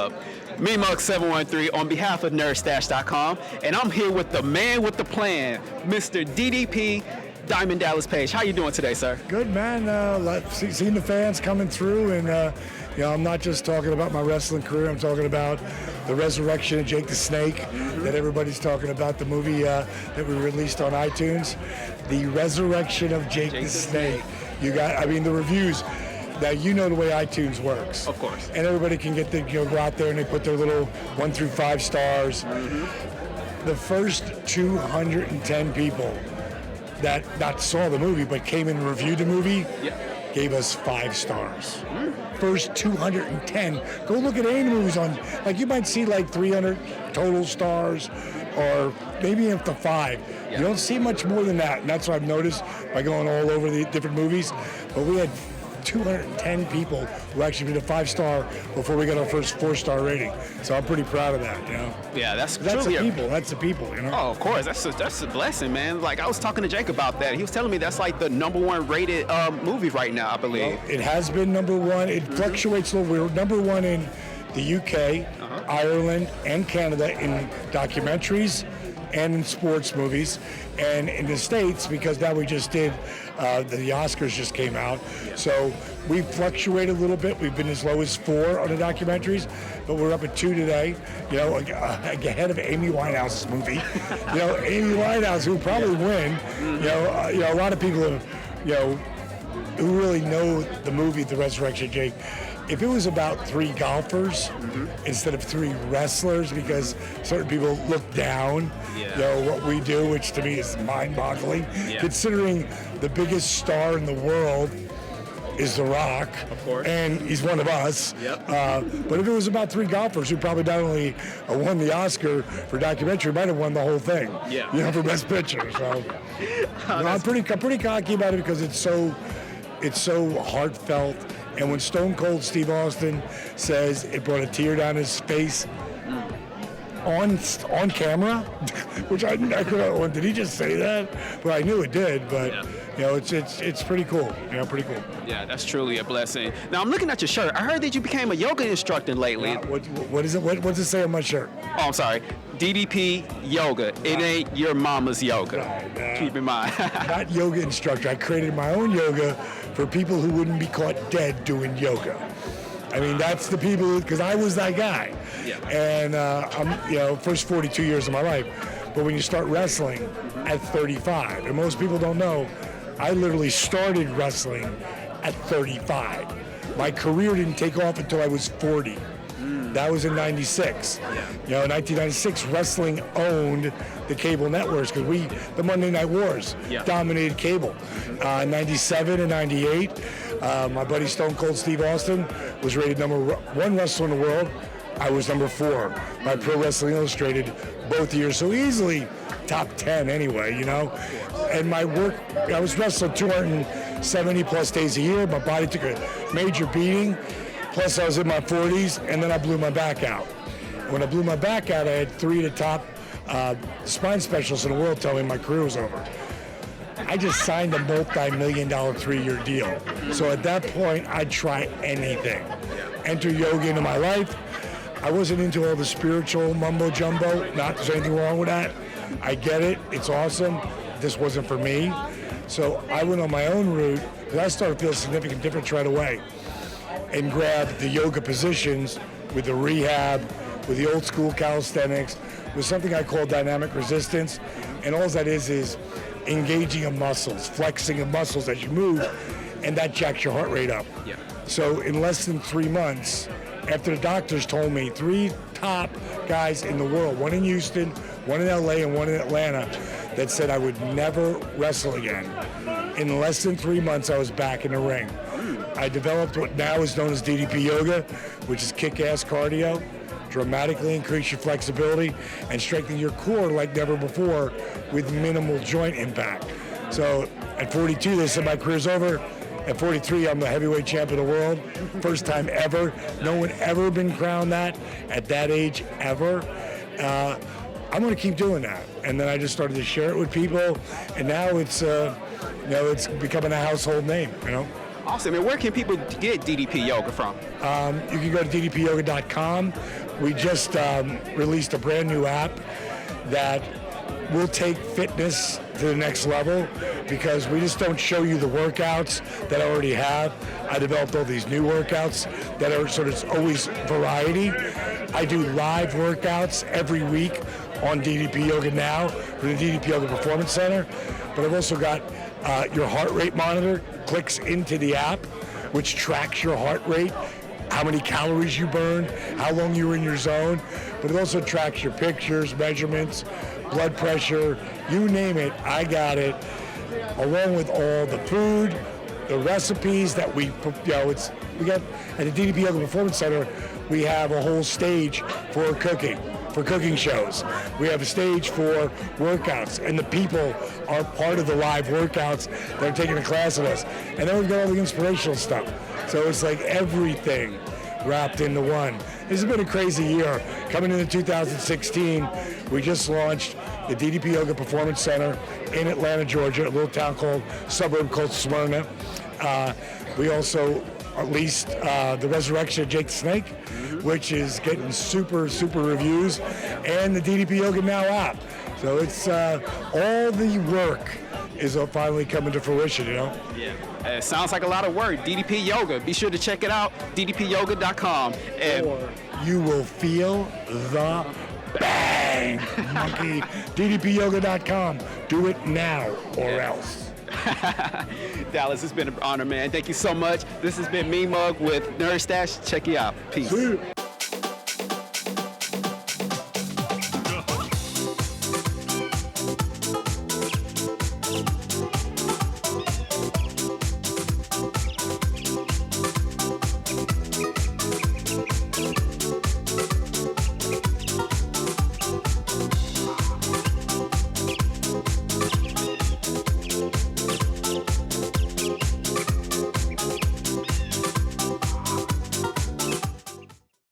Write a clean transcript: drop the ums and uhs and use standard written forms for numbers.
up? MeMug713 on behalf of NerdStash.com, and I'm here with the man with the plan, Mr. DDP Diamond Dallas Page. How you doing today, sir? Good, man. Seeing the fans coming through, and I'm not just talking about my wrestling career. I'm talking about the resurrection of Jake the Snake that everybody's talking about. The movie that we released on iTunes, the resurrection of Jake the Snake. You got, the reviews. Now, you know the way iTunes works. Of course. And everybody can get go out there and they put their little 1 through 5 stars. The first 210 people that not saw the movie but came and reviewed the movie gave us 5 stars. First 210. Go look at any movies on, you might see 300 total stars or maybe up to 5. You don't see much more than that. And that's what I've noticed by going all over the different movies. But we had 210 people who actually did a 5-star before we got our first 4-star rating. So I'm pretty proud of that, Yeah, that's the people. That's the people, Oh, of course. That's a blessing, man. I was talking to Jake about that. He was telling me that's the number 1 rated movie right now, I believe. Well, it has been number 1. It fluctuates a little. We're number 1 in the UK, Ireland, and Canada in documentaries and in sports movies, and in the States, because now we just did, the Oscars just came out, so we fluctuate a little bit. We've been as low as 4 on the documentaries, but we're up at 2 today, ahead of Amy Winehouse's movie. Amy Winehouse, who will probably win. A lot of people who really know the movie, The Resurrection of Jake, if it was about 3 golfers instead of 3 wrestlers, because certain people look down, what we do, which to me is mind-boggling, considering the biggest star in the world is The Rock, of course, and he's one of us. But if it was about 3 golfers who probably not only won the Oscar for documentary, might have won the whole thing. For Best Picture. So I'm pretty cocky about it because it's so heartfelt. And when Stone Cold Steve Austin says it brought a tear down his face on camera, which I could, did he just say that? Well, I knew it did, but it's pretty cool. Pretty cool. Yeah, that's truly a blessing. Now I'm looking at your shirt. I heard that you became a yoga instructor lately. What is it? What's it say on my shirt? Oh, I'm sorry. DDP Yoga. It ain't your mama's yoga. Keep in mind. Not yoga instructor. I created my own yoga for people who wouldn't be caught dead doing yoga. That's the people, because I was that guy. And I'm, first 42 years of my life. But when you start wrestling at 35, and most people don't know, I literally started wrestling at 35. My career didn't take off until I was 40. That was in 96. In 1996, wrestling owned the cable networks because the Monday Night Wars dominated cable. 97 and 98, my buddy Stone Cold Steve Austin was rated number 1 wrestler in the world. I was number 4 by Pro Wrestling Illustrated both years. So easily top 10 anyway, And my work, I was wrestling 270 plus days a year. My body took a major beating. Plus, I was in my 40s, and then I blew my back out. When I blew my back out, I had 3 of the top spine specialists in the world tell me my career was over. I just signed a multi-million-dollar 3-year deal. So at that point, I'd try anything. Enter yoga into my life. I wasn't into all the spiritual mumbo-jumbo. Not there's anything wrong with that. I get it. It's awesome. This wasn't for me. So I went on my own route, because I started to feel a significant difference right away, and grabbed the yoga positions with the rehab, with the old school calisthenics, with something I call dynamic resistance. And all that is engaging of muscles, flexing of muscles as you move, and that jacks your heart rate up. So in less than 3 months, after the doctors told me 3 top guys in the world, 1 in Houston, 1 in LA, and 1 in Atlanta, that said I would never wrestle again. In less than 3 months, I was back in the ring. I developed what now is known as DDP Yoga, which is kick-ass cardio, dramatically increase your flexibility, and strengthen your core like never before with minimal joint impact. So at 42, they said my career's over. At 43, I'm the heavyweight champion of the world. First time ever. No one ever been crowned that at that age ever. I'm going to keep doing that. And then I just started to share it with people, and now it's, it's becoming a household name, Awesome. And where can people get DDP Yoga from? You can go to ddpyoga.com. We just released a brand new app that will take fitness to the next level, because we just don't show you the workouts that I already have. I developed all these new workouts that are sort of always variety. I do live workouts every week on DDP Yoga now for the DDP Yoga Performance Center, but I've also got your heart rate monitor clicks into the app, which tracks your heart rate, how many calories you burn, how long you were in your zone, but it also tracks your pictures, measurements, blood pressure, you name it, I got it, along with all the food, the recipes that we got at the DDP Yoga Performance Center. We have a whole stage for cooking shows. We have a stage for workouts, and the people are part of the live workouts that are taking a class with us. And then we've got all the inspirational stuff. So it's like everything wrapped into one. This has been a crazy year. Coming into 2016, we just launched the DDP Yoga Performance Center in Atlanta, Georgia, a little suburb called Smyrna. We also released the Resurrection of Jake the Snake, which is getting super reviews, and the DDP Yoga Now app. So it's all the work is finally coming to fruition, you know? Yeah. It sounds like a lot of work. DDP Yoga. Be sure to check it out. ddpyoga.com. Or you will feel the bang, monkey. ddpyoga.com. Do it now or else. Dallas, it's been an honor, man. Thank you so much. This has been Me Mug with Nerd Stash. Check you out. Peace. See you.